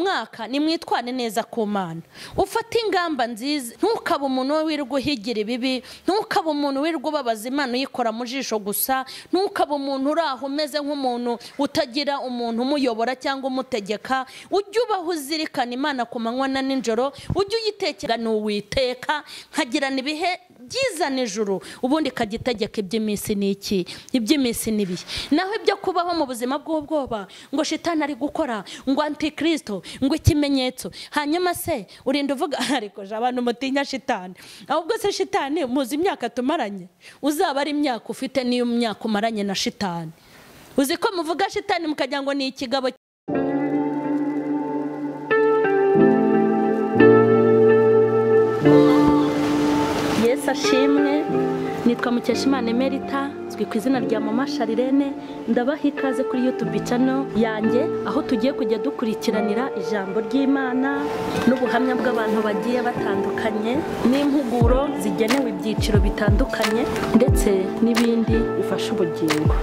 mwaka nimwitwane neza ku Mana, ufate ingamba nziza, ntukaba umuntu wirirwa uhigira ibibi, ntukaba umuntu wirirwa ubabaza Imana uyikora mu jisho gusa, ntukaba umuntu uraho umeze nk'umuntu utagira umuntu umuyobora cyangwa umutegeka. Ujye ubaho uzirikana Imana ku manywa na nijoro, ujye uyitekera n'Uwiteka, nkagirana ibihe byiza nijoro, ubundi kagitegeka iby'iminsi n'iki, iby'iminsi n'ibihe. Naho ibyo kubaho mu buzima bw'ubwoba ngo shitani ari gukora, ngo antikristo, ngo ikimenyetso, hanyuma se urinda uvuga ariko abantu mutinya shitani. Ahubwo se shitani muzi imyaka tumaranye, uzaba ari imyaka ufite niyo myaka umaranye na shitani. Uzi ko muvuga shitani mukagira ngo ni ikigabo. Yesu ashimwe. Nitwa Mukeshimana Emerita, zwi ku izina rya M.charlene. Ndabaha ikaze kuri YouTube channel yanjye, aho tugiye kujya dukurikiranira ijambo ry'Imana n'ubuhamya bw'abantu bagiye batandukanye, n'impuguro zigenewe ibyiciro bitandukanye, ndetse n'ibindi bifasha ubugingo.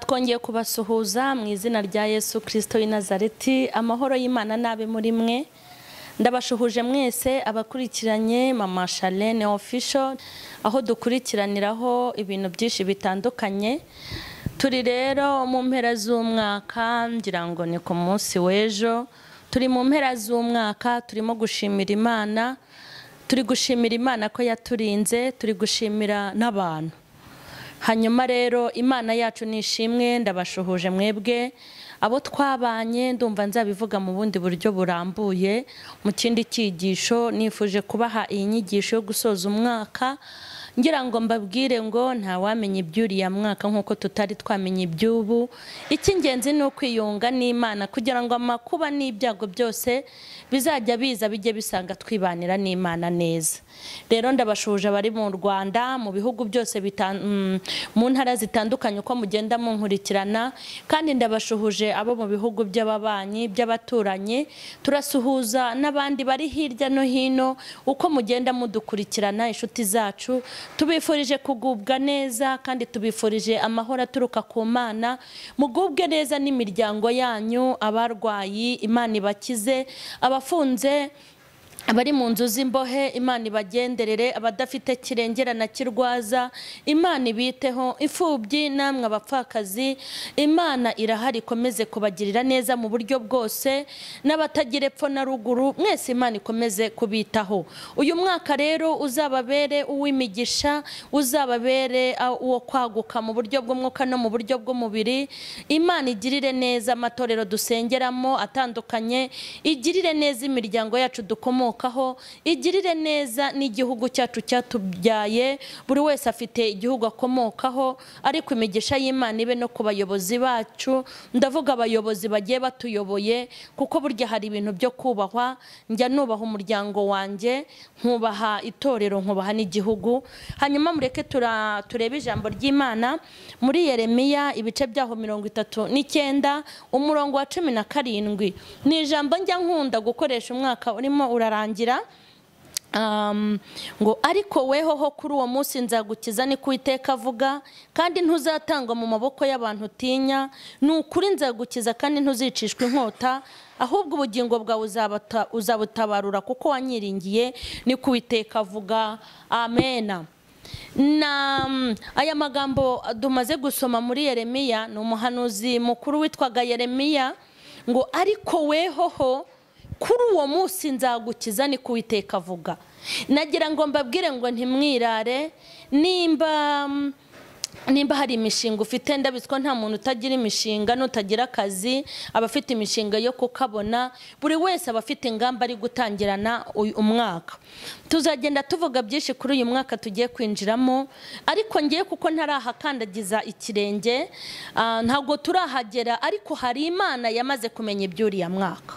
Twongeye kubasuhuza mu izina rya Yesu Kristo w'i Nazareti. Amahoro y'Imana nabe muri mwe. Ndabashuhuje mwese abakurikiranye M.charlene official, aho dukurikiraniraho ibintu byinshi bitandukanye. Turi rero mu mpera z'umwaka, ngira ngo ni ku munsi w'ejo. Turi mu mpera z'umwaka, turimo gushimira Imana. Turi gushimira Imana ko yaturinze, turi gushimira n'abantu. Hanyuma rero Imana yacu nishimwe. Ndabashuhuje mwebwe abo twabanye, ndumva nzabivuga mu bundi buryo burambuye mu kindi cyigisho. Nifuje kubaha iyi nyigisho yo gusoza umwaka, ngira ngo mbabwire ngo nta wamenye iby'uriya mwaka nk'uko tutari twamenye iby'ubu. Icy'ingenzi ni ukwiyunga n'Imana kugira ngo amakuba n'ibyago byose bizajya biza bijye bisanga twibanira n'Imana neza. Rero ndabashuje abari mu Rwanda, mu bihugu byose mu ntara zitandukanye uko mugenda munkurikirana, kandi ndabashuhuje abo mu bihugu by'ababanyi by'abaturanyi. Turasuhuza n'abandi bari hirya no hino uko mugenda mudukurikirana, inshuti zacu. Tubifurije kugubwa neza kandi tubifurije amahoro aturuka ku Mana. Mugubwe neza n'imiryango yanyu, abarwayi Imana ibakize, abafunze, abari mu nzu z'imbohe Imana ibagenderere, abadafite kirengera na kirwaza Imana ibiteho, imfubyi namwe abapfakazi Imana irahari ikomeze kubagirira neza mu buryo bwose, n'abatagira epfo na ruguru mwese Imana ikomeze kubitaho. Uyu mwaka rero uzababere uw'imigisha, uzababere uwo kwaguka mu buryo bw'umwuka no mu buryo bw'umubiri. Imana igirire neza amatorero dusengeramo atandukanye, igirire neza imiryango yacu dukomoka, igirire neza n'igihugu cyacu cyatubyaye. Buri wese afite igihugu akomokaho, ariko imigisha y'Imana ibe no ku bayobozi bacu. Ndavuga abayobozi bagiye batuyoboye, kuko burya hari ibintu byo kubahwa. Njya nubaha umuryango wanjye, nkubaha itorero, nkubaha n'igihugu. Hanyuma mureke turebe ijambo ry'Imana muri Yeremiya ibice byaho 39 umurongo wa 17. Ni ijambo njya nkunda gukoresha umwaka urimo urarangira. Ngo ariko wehoho kuri uwo munsi nzagukiza, ni Uwiteka avuga, kandi ntuzatangwa mu maboko y'abantu utinya. Ni ukuri nzagukiza kandi ntuzicishwa inkota, ahubwo ubugingo bwawe uzabutabarura kuko wanyiringiye, ni Uwiteka avuga. Amen. Aya magambo dumaze gusoma muri Yeremiya, ni umuhanuzi mukuru witwaga Yeremiya. Ngo ariko wehoho kuri uwo munsi nzagukiza, ni Uwiteka avuga. Nagira ngo mbabwire ngo ntimwirare. Nimba hari imishinga ufite, ndabizwa nta muntu utagira imishinga n'utagira akazi, abafite imishinga yo kukabona. Buri wese abafite ingamba ari gutangirana umwaka. Tuzagenda tuvuga byinshi kuri uyu mwaka tugiye kwinjiramo, ariko ngiye kuko ntarahakandagiza ikirenge, ntabwo turahagera, ariko hari Imana yamaze kumenya iby'uriya mwaka.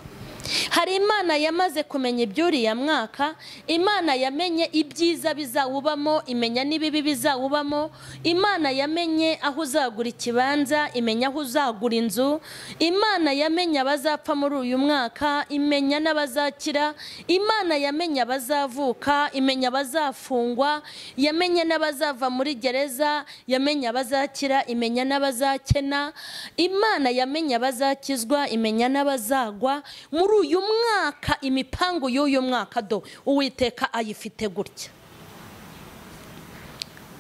hari Imana yamaze kumenya iby'uriya mwaka, Imana yamenye ibyiza bizawubamo, imenya n'ibibi bizawubamo, Imana yamenye aho uzagura ikibanza, imenya aho uzagura inzu, Imana yamenye abazapfa muri uyu mwaka, imenya n'abazakira, Imana yamenye abazavuka, imenya abazafungwa, yamenye n'abazava muri gereza, yamenye abazakira, imenya n'abazakena, Imana yamenye abazakizwa, imenya n'abazagwa. Muri uyu mwaka, imipango y'uyu mwaka do Uwiteka ayifite gutya.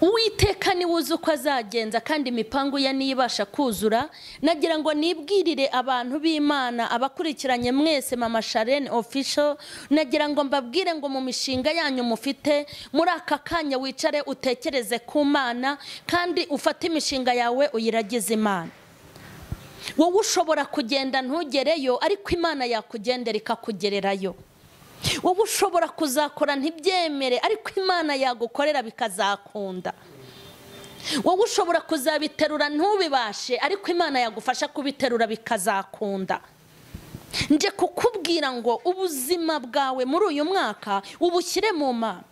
Uwiteka ni wuzi uko azagenza, kandi imipango ya niyibasha kuzura. Nagira ngo nibwirire abantu b'Imana, abakurikiranye mwese Mama Charlene official, nagira ngo mbabwire ngo mu mishinga yanyu mufite, muri aka kanya wicare utekereze ku Mana, kandi ufate imishinga yawe uyiragize Imana. Wowe ushobora kugenda ntugereyo, ariko Imana yakugendera ikakugererayo. Wowe ushobora kuzakora ntibyemere, ariko Imana yagukorera bikazakunda. Wowe ushobora kuzabiterura ntubibashe, ariko Imana yagufasha kubiterura bikazakunda. Nje kukubwira ngo ubuzima bwawe muri uyu mwaka ubushyire mu Mana.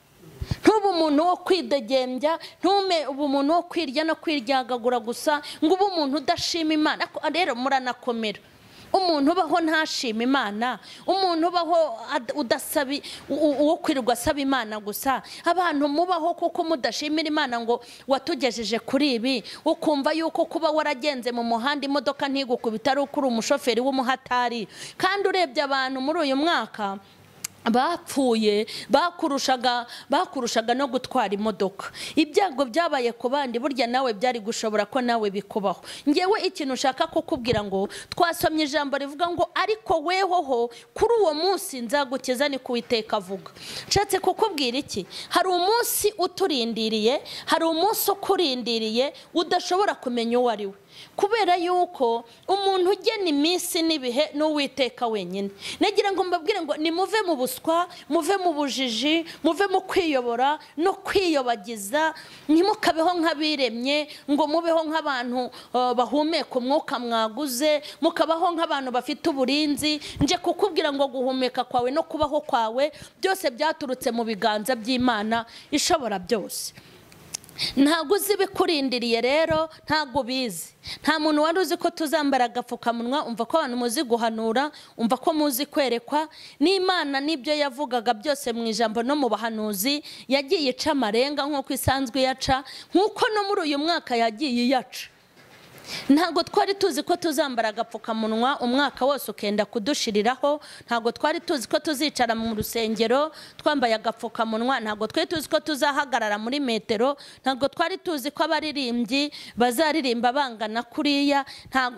Ntube umuntu wo kwidegembya, ntube umuntu wo kwirya no kwiryagagura gusa, ngo ube umuntu udashima Imana. Rero muranakomera. Umuntu ubaho ntashima Imana, umuntu ubaho udasabi, uwo kwirirwa asaba Imana gusa. Abantu mubaho kuko mudashimira Imana ngo watugejeje kuri ibi, ukumva yuko kuba waragenze mu muhanda imodoka ntigukubita ari ukuri umushoferi w'umuhatari. Kandi urebye abantu muri uyu mwaka bapfuye bakurushaga no gutwara imodoka. Ibyago byabaye ku bandi, burya nawe byari gushobora ko nawe bikubaho. Ngewe ikintu ushaka kukubwira ngo twasomye ijambo rivuga ngo ariko wehoho kuri uwo munsi nzagukiza, ni Uwiteka avuga. Nshatse kukubwira iki? Hari umunsi uturindiriye, hari umunsi ukurindiriye udashobora kumenya uwo ari we, kubera yuko umuntu ugena iminsi n'ibihe n'Uwiteka wenyine. Nagira ngo mbabwire ngo nimuve mu buswa, muve mu bujiji, muve mu kwiyobora no kwiyobagiza. Ntimukabeho nk'abiremye, ngo mubeho nk'abantu bahumeka umwuka mwaguze, mukabaho nk'abantu bafite uburinzi. Nje kukubwira ngo guhumeka kwawe no kubaho kwawe byose byaturutse mu biganza by'Imana ishobora byose. Ntabwo uzi bikurindiriye rero, ntabwo bizi. Nta muntu wari uzi ko tuzambara agapfukamunwa. Umva ko abantu muzi guhanura, umva ko muzi kwerekwa. N'Imana nibyo yavugaga byose mu ijambo no mu bahanuzi, yagiye ica amarenga nk'uko isanzwe yaca, nk'uko no muri uyu mwaka yagiye yaca. Ntabwo twari tuzi ko tuzambara agapfukamunwa umwaka wose ukenda kudushiriraho. Ntabwo twari tuzi ko tuzicara mu rusengero twambaye agapfukamunwa. Ntabwo twari tuzi ko tuzahagarara muri metero. Ntabwo twari tuzi ko abaririmbyi bazaririmba bangana kuriya.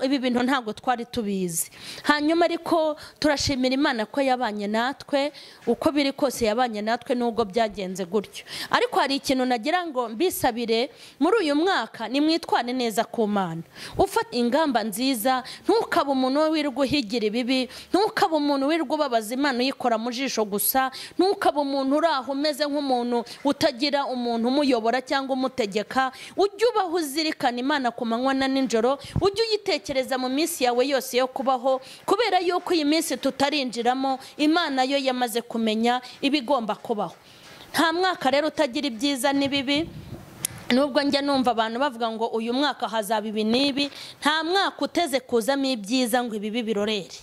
Ibi bintu ntabwo twari tubizi. Hanyuma ariko turashimira Imana ko yabanye natwe, uko biri kose yabanye natwe nubwo byagenze gutyo. Ariko hari ikintu nagira ngo mbisabire muri uyu mwaka, nimwitwane neza ku Mana. Ufata ingamba nziza, ntukabe umuntu wirirwa uhigira ibibi, ntukabe umuntu wirirwa ubabaza Imana uyikora mu jisho gusa, ntukabe umuntu uraho umeze nk'umuntu utagira umuntu umuyobora cyangwa umutegeka. Ujye ubaho uzirikana Imana ku manywa na nijoro, ujye uyitekereza mu minsi yawe yose yo kubaho, kubera yuko iyi minsi tutarinjiramo Imana yo yamaze kumenya ibigomba kubaho. Nta mwaka rero utagira ibyiza n'ibibi. Nubwo njya numva abantu bavuga ngo uyu mwaka hazaba ibi n'ibi, nta mwaka uteze kuzamo ibyiza ngo ibibi birorere.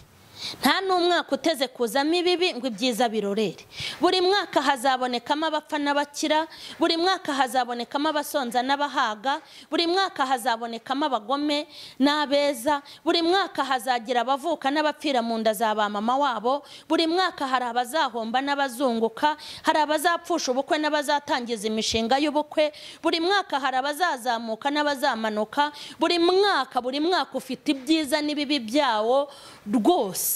Nta n'umwaka uteze kuzamo ibibi ngo ibyiza birorere. Buri mwaka hazabonekamo abapfa n'abakira, buri mwaka hazabonekamo abasonza n'abahaga, buri mwaka hazabonekamo abagome n'abeza, buri mwaka hazagira abavuka n'abapfira mu nda za ba mama wabo, buri mwaka hari abazahomba n'abazunguka, hari abazapfusha ubukwe n'abazatangiza imishinga y'ubukwe, buri mwaka hari abazazamuka n'abazamanuka. Buri mwaka ufite ibyiza n'ibibi byawo rwose.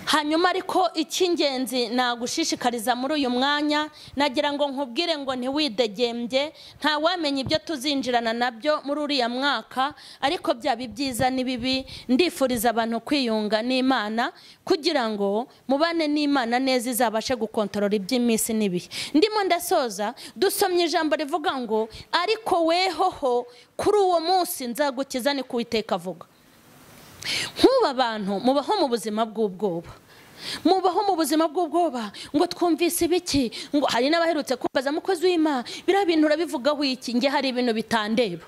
Hanyuma ariko icy'ingenzi nagushishikariza muri uyu mwanya, nagira ngo nkubwire ngo ntiwidegembye. Nta wamenya ibyo tuzinjirana nabyo muri uriya mwaka, ariko byaba ibyiza n'ibibi. Ndifuriza abantu kwiyunga n'Imana kugira ngo mubane n'Imana neza, izabashe gukontorora iby'iminsi n'ibihe. Ndimo ndasoza, dusomye ijambo rivuga ngo ariko wehoho kuri uwo munsi nzagukiza, ni Uwiteka avuga. Nkuba abantu mubaho mu buzima bw'ubwoba. mubaho mu buzima bw'ubwoba ngo twumvise ibiki, ngo hari n'abaherutse kumbaza mukozi w'Imana biriya bintu urabivugaho iki, nge hari ibintu bitandeba,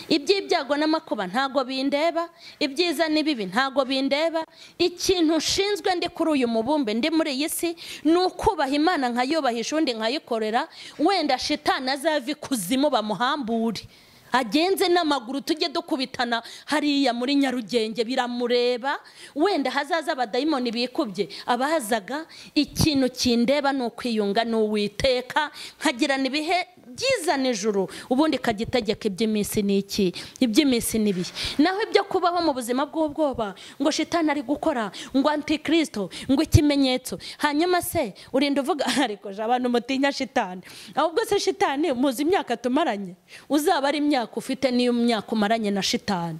iby'ibyago n'amakuba ntago bindeba, ibyiza n'ibibi ntago bindeba. Ikintu nshinzwe ndi kuri uyu mubumbe ndi muri iyi si ni ukubaha Imana nkayubahisha undi nkayikorera, wenda shitani azava ikuzimu bamuhambure agenze n'amaguru tujye dukubitana hariya muri Nyarugenge biramureba, wenda hazaza abadayimoni bikubye abazaga. Ikintu kindeba ni ukwiyunga n'Uwiteka nkagirana ibihe byiza n'ijuru, ubundi kagitegeka iby'iminsi n'iki, iby'iminsi n'ibihe. Naho ibyo kubaho mu buzima bw'ubwoba ngo shitani ari gukora, ngo antikristo, ngo ikimenyetso, hanyuma se urinda uvuga ariko abantu mutinya shitani. Ahubwo se shitani muzi imyaka tumaranye, uzaba ari imyaka ufite niyo myaka umaranye na shitani.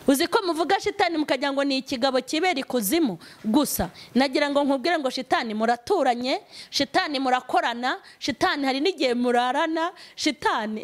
Uzi ko muvuga shitani mukagira ngo ni ikigabo kibera ikuzimu gusa. Nagira ngo nkubwire ngo shitani muraturanye, shitani murakorana, shitani hari n'igihe murarana, shitani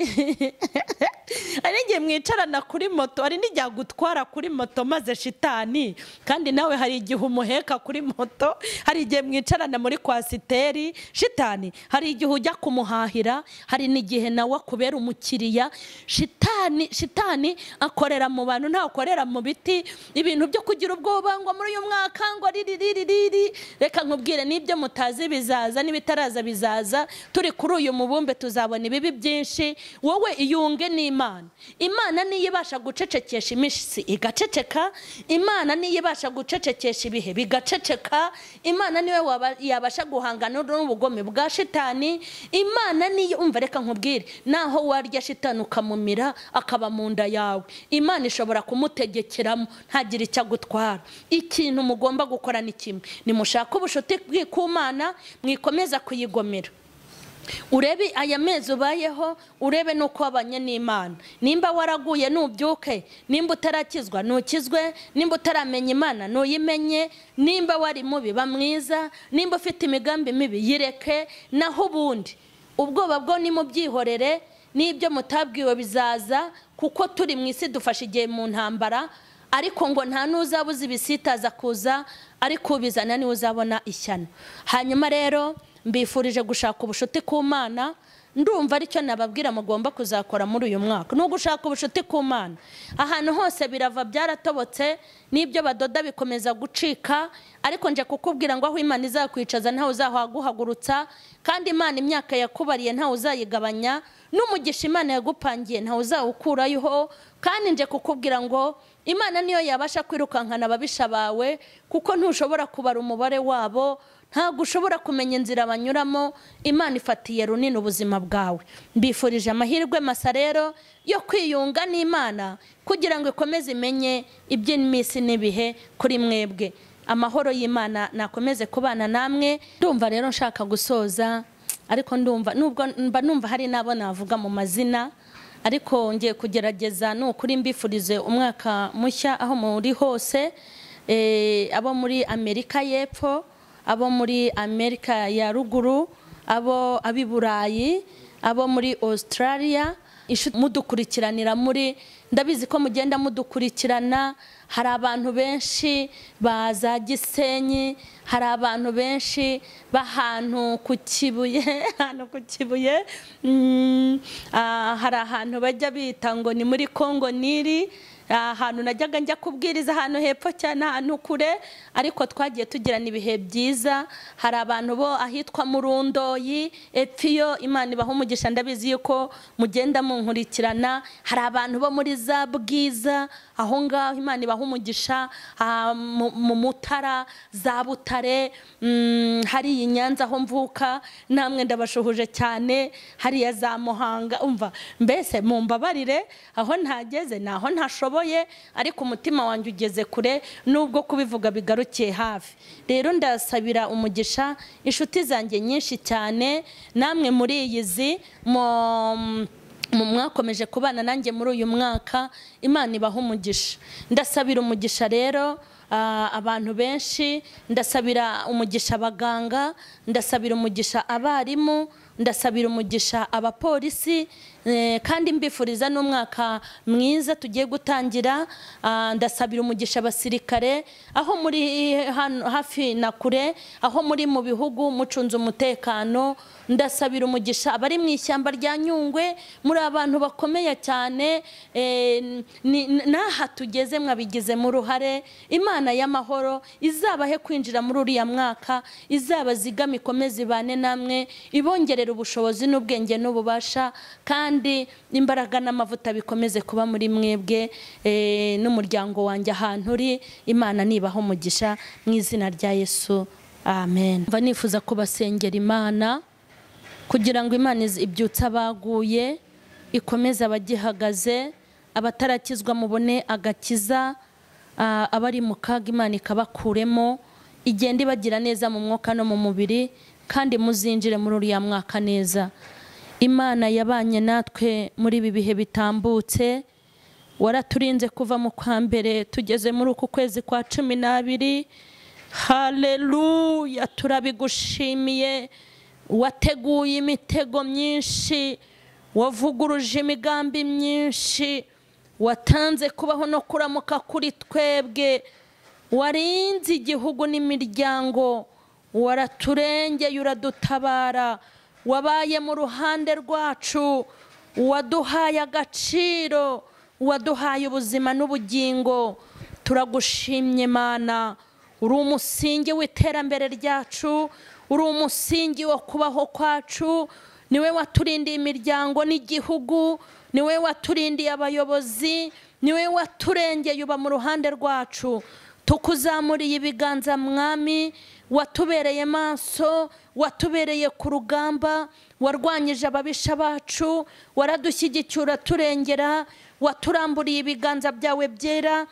hari n'igihe mwicarana kuri moto, hari n'igihe gutwara kuri moto maze shitani, kandi nawe hari igihe umuheka kuri moto, hari igihe mwicarana muri kwasiteri, shitani hari igihe ujya kumuhahira, hari n'igihe nawe akubera umukiriya. Shitani akorera mu bantu, nta akorera mu biti. Ibintu byo kugira ubwoba ngo muri uyu mwaka ngo riri, reka nkubwire n'ibyo mutazi bizaza, n'ibitaraza bizaza. Turi kuri uyu mubumbe tuzabona ibibi byinshi. Wowe iyunge n'Imana. Imana niyo ibasha gucecekesha imisi igaceceka, Imana niyo ibasha gucecekesha ibihe bigaceceka, Imana niwe yabasha guhangana n'ubugome bwa shitani. Imana niyo, umva reka nkubwire, naho warya shitani ukamumira akaba mu nda yawe, Imana ishobora kumutegekeramo ntagira icyo agutwara. Ikintu mugomba gukora ni kimwe, nimushaka ubushuti bw'Imana mwikomeza kuyigomera. Urebe aya mezi ubayeho, urebe nuko wabanye n'Imana. Nimba waraguye nubyuke, nimba utarakizwa nukizwe, nimba utaramenya Imana nuyimenye, nimba wari mubi ba mwiza, nimba ufite imigambi mibi yireke. Naho ubundi ubwoba bwo ni mubyihorere, n'ibyo mutabwiwe bizaza, kuko turi mu isi dufashe igihe mu ntambara. Ariko ngo nta nuzabuza ibisitaza kuza, ariko ubizana ni uzabona ishyano. Hanyuma rero mbifurije gushaka ubushuti ku Mana. Ndumva aricyo nababwira mugomba kuzakora muri uyu mwaka, no gushaka ubushuti ku Mana. Ahantu hose birava byaratobotse, n'ibyo badoda bikomeza gucika, ariko nje kukubwira ngo aho Imana izakwicaza ntawe uzahaguhagurutsa, kandi Imana imyaka yakubariye ntawe uzayigabanya, n'umugisha Imana yagupangiye ntawe uzawukurayo. Kandi nje kukubwira ngo Imana niyo yabasha kwirukankana ababisha bawe, kuko ntushobora kubara umubare wabo, ntabwo ushobora kumenya inzira banyuramo. Imana ifatiye runini ubuzima bwawe. Mbifurije amahirwe masa rero yo kwiyunga n'Imana, kugira ngo ikomeze imenye iby'iminsi n'ibihe kuri mwebwe. Amahoro y'Imana nakomeze kubana namwe. Ndumva rero nshaka gusoza, ariko ndumva hari nabo navuga mu mazina, ariko ngiye kugerageza n'ukuri mbifurize umwaka mushya aho muri hose. Abo muri Amerika y'Epfo, abo muri Amerika ya ruguru, abo abi Burayi, abo muri Australia, mudukurikiranira muri, ndabizi ko mugenda mudukurikirana. Hari abantu benshi baza Gisenyi, hari abantu benshi bahantu ku Kibuye, hari ahantu bajya bita ngo ni muri Kongo Nili, ahantu najyaga njya kubwiriza ahantu hepfo cyane, ahantu kure, ariko twagiye tugirana ibihe byiza. Hari abantu bo ahitwa Murundoyi Epfiyo, Imana ibaha umugisha, ndabizi yuko mugenda munkurikirana. Hari abantu bo muri za Bwiza, aho ngaho Imana ibaha umugisha, mu Mutara, za Butare, hari inyanza aho mvuka, namwe ndabashuhuje cyane. Hariya za Muhanga, umva mbese mumbabarire aho ntageze naho ntashoboye, ariko umutima wanjye ugeze kure, nubwo kubivuga bigarukiye hafi. Rero ndasabira umugisha inshuti zanjye nyinshi cyane, namwe muri iyizi mwakomeje kubana nanjye muri uyu mwaka. Imana ibaha umugisha. Ndasabira umugisha rero abantu benshi, ndasabira umugisha abaganga, ndasabira umugisha abarimu, ndasabira umugisha abapolisi, kandi mbifuriza n'umwaka mwiza tugiye gutangira. Ndasabira umugisha abasirikare aho muri hafi na kure, aho muri mu bihugu mucunze umutekano. Ndasabira umugisha abari mu ishyamba rya Nyungwe, muri abantu bakomeye cyane. Naha tugeze mwabigizemo uruhare. Imana y'amahoro izabahe kwinjira muri uriya mwaka, izabazigama ikomeze ibane namwe, ibongerera ubushobozi n'ubwenge n'ububasha, kandi imbaraga n'amavuta bikomeze kuba muri mwebwe n'umuryango wanjye ahantu uri. Imana nibaho umugisha mu izina rya Yesu, amen. Mva nifuza kubasengera Imana kugira ngo Imana ibyutse abaguye, ikomeze abagihagaze, abatarakizwa mubone agakiza, abari mu kaga Imana ikabakuremo, igenda ibagira neza mu mwuka no mu mubiri, kandi muzinjire muri uriya mwaka neza. Imana yabanye natwe muri ibi bihe bitambutse, waraturinze kuva mu kwa mbere tugeze muri uku kwezi kwa 12. Haleluya, turabigushimiye. Wateguye imitego myinshi, wavuguruje imigambi myinshi, watanze kubaho no kuramuka kuri twebwe, warinze igihugu n'imiryango, waraturengeye uradutabara, wabaye mu ruhande rwacu, waduhaye agaciro, waduhaye ubuzima n'ubugingo. Turagushimye Mana, uri umusingi w'iterambere ryacu, uri umusingi wo kubaho kwacu. Niwe waturindiye imiryango n'igihugu, niwe waturindiye abayobozi, niwe waturengeye uba mu ruhande rwacu. Tukuzamuriye ibiganza Mwami, watubereye maso, watubereye ku rugamba, warwanyije ababisha bacu, waradushyigicyura turengera, waturamburiye ibiganza byawe byera,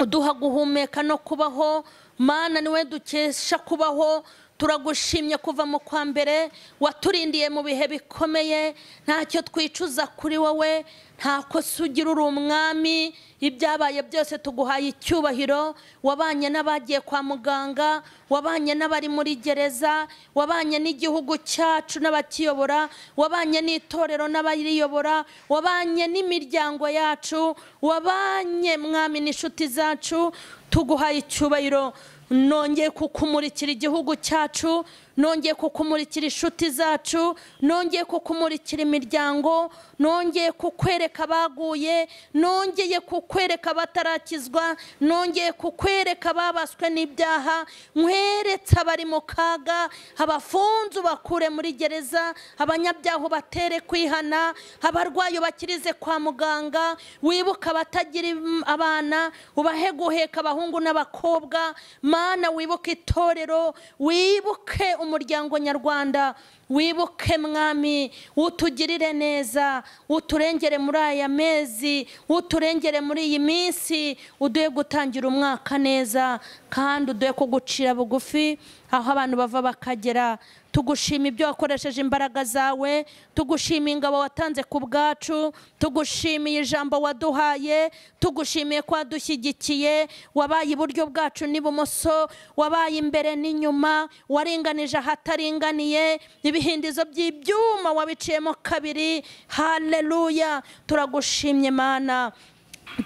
uduha guhumeka no kubaho. Mana, niwe dukesha kubaho. Turagushimye kuva mu kwa mbere, waturindiye mu bihe bikomeye, ntacyo twicuza kuri wowe, ntako sugira, uri umwami. Ibyabaye byose tuguhaye icyubahiro. Wabanye n'abagiye kwa muganga, wabanye n'abari muri gereza, wabanye n'igihugu cyacu n'abakiyobora, wabanye n'itorero n'abariyobora, wabanye n'imiryango yacu, wabanye Mwami n'inshuti zacu. Tuguhaye icyubahiro. Nongeye kukumurikira igihugu cyacu, nongeye kukumurikira inshuti zacu, nongeye kukumurikira imiryango, nongeye kukwereka abaguye, nongeye kukwereka abatarakizwa, nongeye kukwereka ababaswe n'ibyaha. Nkweretse abari mu kaga, abafunze bakure muri gereza, abanyabyaha batere kwihana, abarwayi bakirize kwa muganga. Wibuka abatagira abana, ubahe guheka abahungu n'abakobwa. Mana, wibuke itorero, wibuke umuryango nyarwanda, wibuke Mwami, utugirire neza, uturengere muri aya mezi, uturengere muri iyi minsi, uduhe gutangira umwaka neza, kandi uduhe kugucira bugufi aho abantu bava bakagera. Tugushima ibyo wakoresheje imbaraga zawe, tugushima ingabo watanze ku bwacu, tugushimiye ijambo waduhaye, tugushimiye ko wadushyigikiye, wabaye iburyo bwacu n'ibumoso, wabaye imbere n'inyuma, waringanije ahataringaniye, ibihindizo by'ibyuma wabiciyemo kabiri. Haleluya, turagushimye Mana.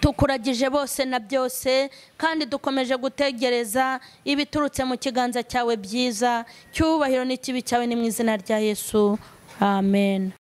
Tukuragije bose na byose, kandi dukomeje gutegereza ibiturutse mu kiganza cyawe byiza. Cyubahiro n'ikibi cyawe ni mu izina rya Yesu, amen.